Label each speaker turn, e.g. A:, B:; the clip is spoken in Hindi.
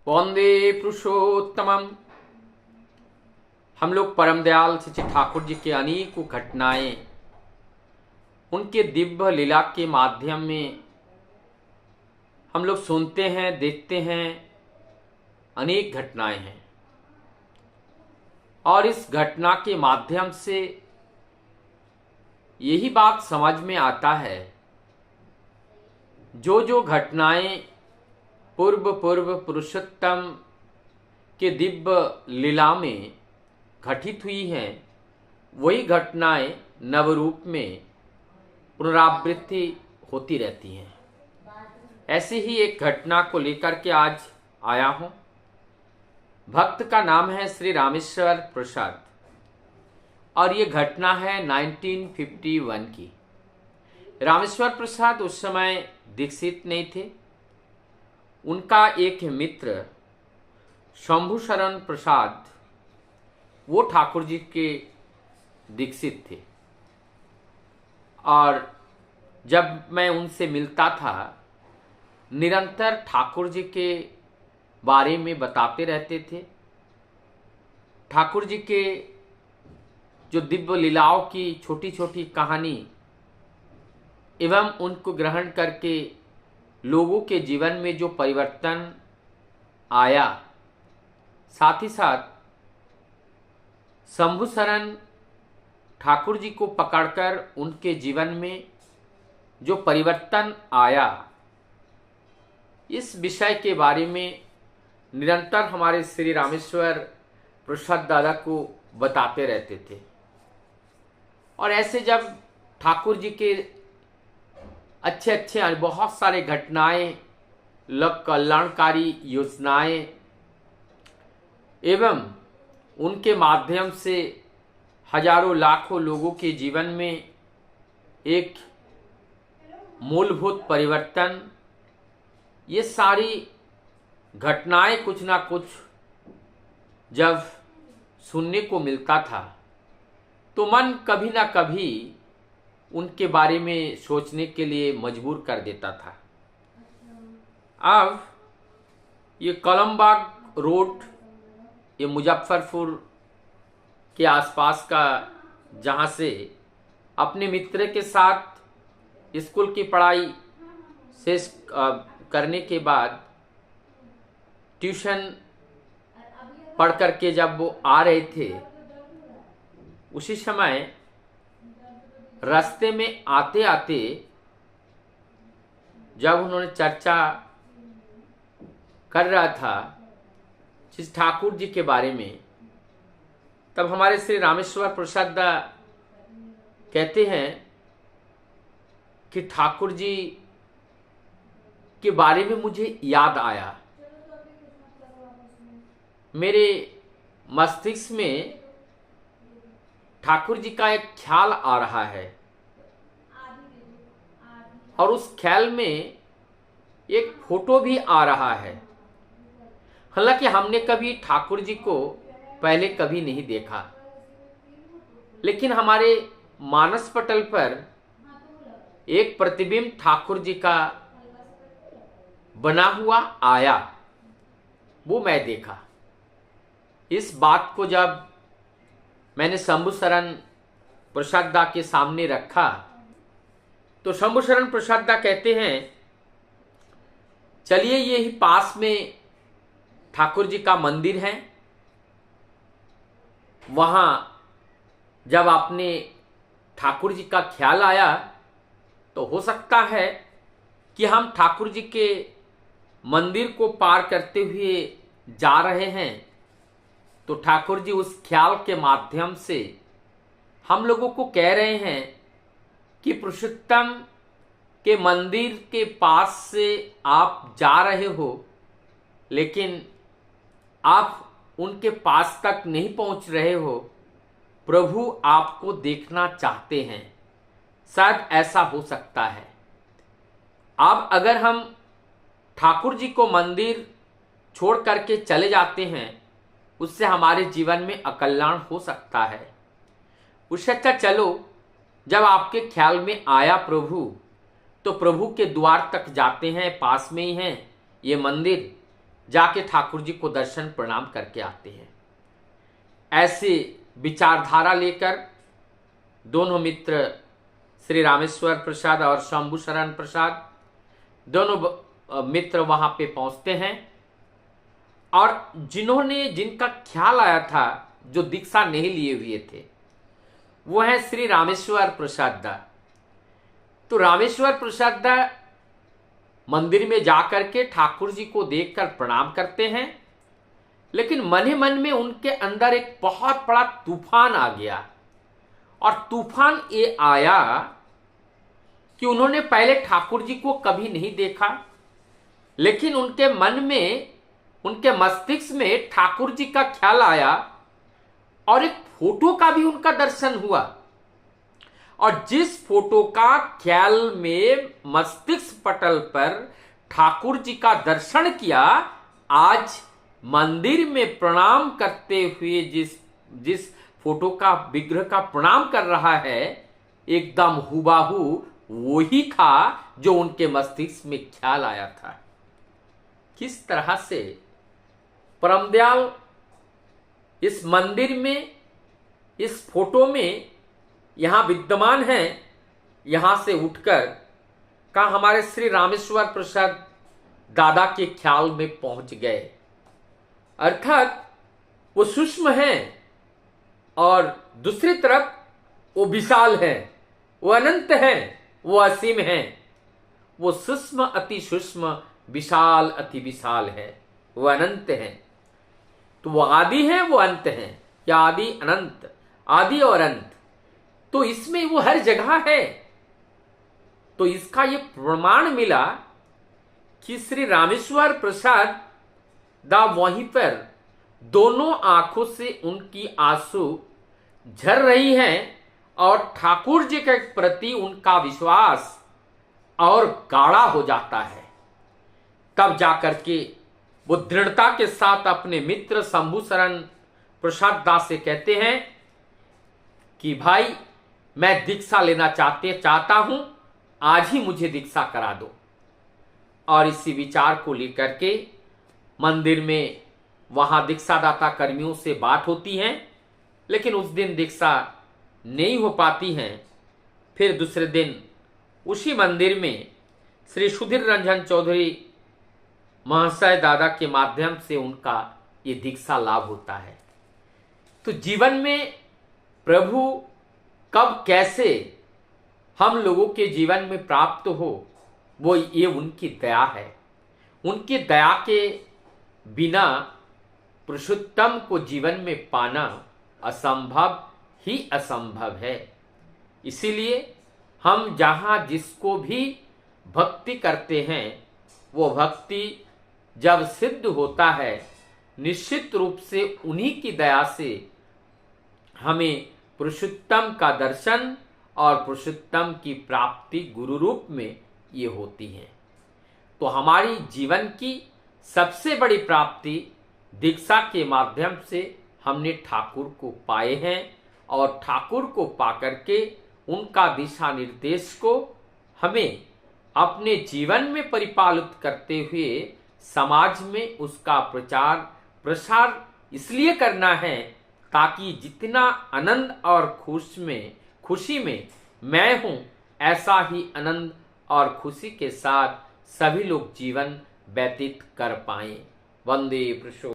A: वंदे पुरुषोत्तमम। हम लोग परम दयाल श्री ठाकुर जी के अनेकों घटनाएं उनके दिव्य लीला के माध्यम में हम लोग सुनते हैं, देखते हैं। अनेक घटनाएं हैं और इस घटना के माध्यम से यही बात समझ में आता है, जो जो घटनाएं पूर्व पूर्व पुरुषोत्तम के दिव्य लीला में घटित हुई हैं, वही घटनाएं नवरूप में पुनरावृत्ति होती रहती हैं। ऐसी ही एक घटना को लेकर के आज आया हूं। भक्त का नाम है श्री रामेश्वर प्रसाद और ये घटना है 1951 की। रामेश्वर प्रसाद उस समय दीक्षित नहीं थे। उनका एक मित्र शंभु शरण प्रसाद वो ठाकुर जी के दीक्षित थे और जब मैं उनसे मिलता था निरंतर ठाकुर जी के बारे में बताते रहते थे। ठाकुर जी के जो दिव्य लीलाओं की छोटी छोटी कहानी एवं उनको ग्रहण करके लोगों के जीवन में जो परिवर्तन आया, साथ ही साथ शंभु शरण ठाकुर जी को पकड़कर उनके जीवन में जो परिवर्तन आया, इस विषय के बारे में निरंतर हमारे श्री रामेश्वर प्रसाद दादा को बताते रहते थे। और ऐसे जब ठाकुर जी के अच्छे अच्छे बहुत सारे घटनाएं, लोक कल्याणकारी योजनाएं एवं उनके माध्यम से हजारों लाखों लोगों के जीवन में एक मूलभूत परिवर्तन, ये सारी घटनाएं कुछ ना कुछ जब सुनने को मिलता था तो मन कभी ना कभी उनके बारे में सोचने के लिए मजबूर कर देता था। अब ये कलमबाग रोड, ये मुजफ्फरपुर के आसपास का, जहाँ से अपने मित्र के साथ स्कूल की पढ़ाई शेष करने के बाद ट्यूशन पढ़ करके जब वो आ रहे थे, उसी समय रास्ते में आते आते जब उन्होंने चर्चा कर रहा था जिस ठाकुर जी के बारे में, तब हमारे श्री रामेश्वर प्रसाद कहते हैं कि ठाकुर जी के बारे में मुझे याद आया। मेरे मस्तिष्क में ठाकुर जी का एक ख्याल आ रहा है और उस ख्याल में एक फोटो भी आ रहा है। हालांकि हमने कभी ठाकुर जी को पहले कभी नहीं देखा, लेकिन हमारे मानस पटल पर एक प्रतिबिंब ठाकुर जी का बना हुआ आया, वो मैं देखा। इस बात को जब मैंने शंभु शरण प्रसाद के सामने रखा तो शंभु शरण प्रसाद कहते हैं, चलिए यही पास में ठाकुर जी का मंदिर है, वहां जब आपने ठाकुर जी का ख्याल आया तो हो सकता है कि हम ठाकुर जी के मंदिर को पार करते हुए जा रहे हैं, तो ठाकुर जी उस ख्याल के माध्यम से हम लोगों को कह रहे हैं कि पुरुषोत्तम के मंदिर के पास से आप जा रहे हो, लेकिन आप उनके पास तक नहीं पहुंच रहे हो। प्रभु आपको देखना चाहते हैं, शायद ऐसा हो सकता है। अब अगर हम ठाकुर जी को मंदिर छोड़ करके चले जाते हैं, उससे हमारे जीवन में अकल्याण हो सकता है। उससे अच्छा चलो, जब आपके ख्याल में आया प्रभु, तो प्रभु के द्वार तक जाते हैं, पास में ही है ये मंदिर। जाके ठाकुर जी को दर्शन प्रणाम करके आते हैं। ऐसे विचारधारा लेकर दोनों मित्र श्री रामेश्वर प्रसाद और शंभु शरण प्रसाद दोनों मित्र वहां पे पहुंचते हैं, और जिनका ख्याल आया था, जो दीक्षा नहीं लिए हुए थे, वो है श्री रामेश्वर प्रसाद दा। तो रामेश्वर प्रसाद दा मंदिर में जाकर के ठाकुर जी को देखकर प्रणाम करते हैं, लेकिन मन ही मन में उनके अंदर एक बहुत बड़ा तूफान आ गया। और तूफान ये आया कि उन्होंने पहले ठाकुर जी को कभी नहीं देखा, लेकिन उनके मन में, उनके मस्तिष्क में ठाकुर जी का ख्याल आया और एक फोटो का भी उनका दर्शन हुआ। और जिस फोटो का ख्याल में मस्तिष्क पटल पर ठाकुर जी का दर्शन किया, आज मंदिर में प्रणाम करते हुए जिस फोटो का विग्रह का प्रणाम कर रहा है, एकदम हुबाहू वही था जो उनके मस्तिष्क में ख्याल आया था। किस तरह से परमदयाल इस मंदिर में, इस फोटो में यहां विद्यमान है, यहां से उठकर का हमारे श्री रामेश्वर प्रसाद दादा के ख्याल में पहुंच गए। अर्थात वो सूक्ष्म है और दूसरी तरफ वो विशाल है, वो अनंत है, वो असीम है। वो सूक्ष्म अति सूक्ष्म, विशाल अति विशाल है, वो अनंत है। तो वो आदि है, वो अंत है, या आदि अनंत, आदि और अंत। तो इसमें वो हर जगह है। तो इसका ये प्रमाण मिला कि श्री रामेश्वर प्रसाद दा वहीं पर दोनों आंखों से उनकी आंसू झर रही हैं और ठाकुर जी के प्रति उनका विश्वास और गाढ़ा हो जाता है। तब जाकर के वो दृढ़ता के साथ अपने मित्र शंभु शरण प्रसाद दास से कहते हैं कि भाई, मैं दीक्षा लेना चाहता हूं, आज ही मुझे दीक्षा करा दो। और इसी विचार को लेकर के मंदिर में वहां दीक्षादाता कर्मियों से बात होती है, लेकिन उस दिन दीक्षा नहीं हो पाती है। फिर दूसरे दिन उसी मंदिर में श्री सुधीर रंजन चौधरी महाशय दादा के माध्यम से उनका ये दीक्षा लाभ होता है। तो जीवन में प्रभु कब कैसे हम लोगों के जीवन में प्राप्त हो, वो ये उनकी दया है। उनकी दया के बिना पुरुषोत्तम को जीवन में पाना असंभव ही असंभव है। इसीलिए हम जहाँ जिसको भी भक्ति करते हैं, वो भक्ति जब सिद्ध होता है, निश्चित रूप से उन्हीं की दया से हमें पुरुषोत्तम का दर्शन और पुरुषोत्तम की प्राप्ति गुरु रूप में ये होती है। तो हमारी जीवन की सबसे बड़ी प्राप्ति दीक्षा के माध्यम से हमने ठाकुर को पाए हैं, और ठाकुर को पाकर के उनका दिशा निर्देश को हमें अपने जीवन में परिपालित करते हुए समाज में उसका प्रचार प्रसार इसलिए करना है ताकि जितना आनंद और खुशी में मैं हूं, ऐसा ही आनंद और खुशी के साथ सभी लोग जीवन व्यतीत कर पाएं। वंदे पुरुषोत्तम।